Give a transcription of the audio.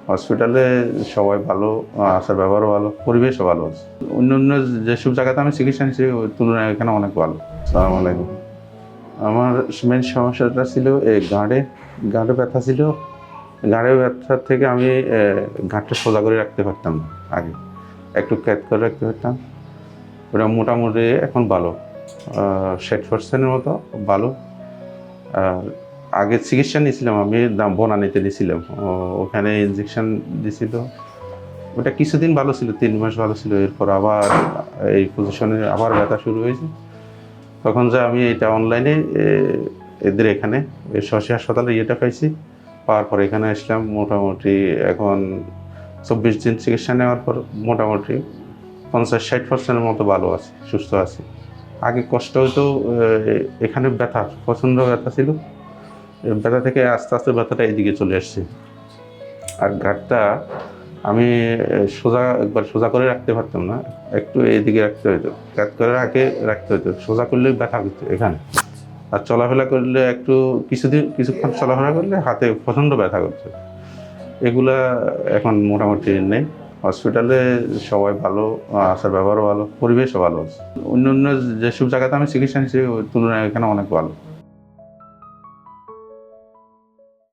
হসপিটালে সবাই ভালো, আসার ব্যবহারও ভালো, পরিবেশও ভালো আছে। অন্য যেসব জায়গাতে আমি চিকিৎসা নিচ্ছি ওই তুলনায় এখানে অনেক ভালো। আসসালামু আলাইকুম। আমার মেন সমস্যাটা ছিল এই গাঁটে ব্যথা ছিল। গাঁটের ব্যথার থেকে আমি গাঁটটা সোজা করে রাখতে পারতাম না আগে। একটু ক্যাত করে রাখতে পারতাম। ওটা মোটামুটি এখন ভালো, 60% মতো ভালো। আর আগে চিকিৎসা নিয়েছিলাম আমি বনানীতে নিয়েছিলাম, ওখানে ইনজেকশন দিছিল। ওটা কিছুদিন ভালো ছিল, 3 মাস ভালো ছিল। এরপর আবার এই পজিশনে আবার ব্যথা শুরু হয়েছে। তখন যে আমি এটা অনলাইনে এদের এখানে শশী হাসপাতালে ইয়েটা পাইছি, পাওয়ার পর এখানে আসলাম। মোটামুটি এখন 24 দিন চিকিৎসা নেওয়ার পর মোটামুটি 50-60% মতো ভালো আছে, সুস্থ আছি। আগে কষ্ট হতো, এখানে ব্যথা, প্রচণ্ড ব্যথা ছিল। ব্যথা থেকে আস্তে আস্তে ব্যথাটা এদিকে চলে আসছে। আর ঘাটটা আমি একবার সোজা করে রাখতে পারতাম না, একটু এইদিকে রাখতে হতো, কাত করে আগে রাখতে হতো। সোজা করলে ব্যথা করতো এখানে। আর চলাফেরা করলে কিছুক্ষণ চলাফেরা করলে হাতে প্রচণ্ড ব্যথা করছে। এগুলা এখন মোটামুটি নেই। হসপিটালে সবাই ভালো, আসার ব্যবহারও ভালো, পরিবেশও ভালো আছে। অন্য যেসব জায়গাতে আমি চিকিৎসা নিচ্ছি ওই তুলনায় এখানে অনেক ভালো।